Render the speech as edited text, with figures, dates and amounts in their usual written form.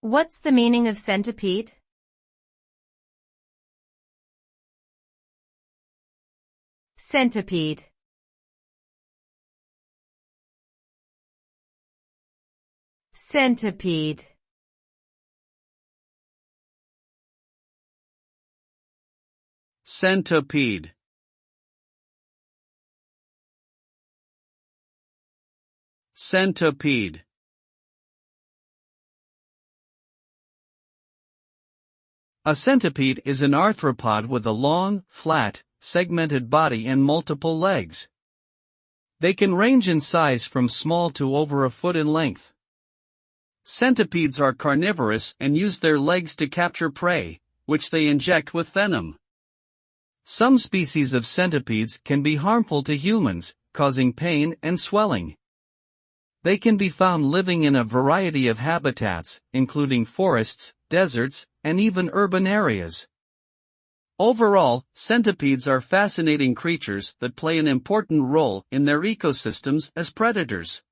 What's the meaning of centipede? Centipede. Centipede. Centipede. Centipede. A centipede is an arthropod with a long, flat, segmented body and multiple legs. They can range in size from small to over a foot in length. Centipedes are carnivorous and use their legs to capture prey, which they inject with venom. Some species of centipedes can be harmful to humans, causing pain and swelling. They can be found living in a variety of habitats, including forests, deserts, and even urban areas. Overall, centipedes are fascinating creatures that play an important role in their ecosystems as predators.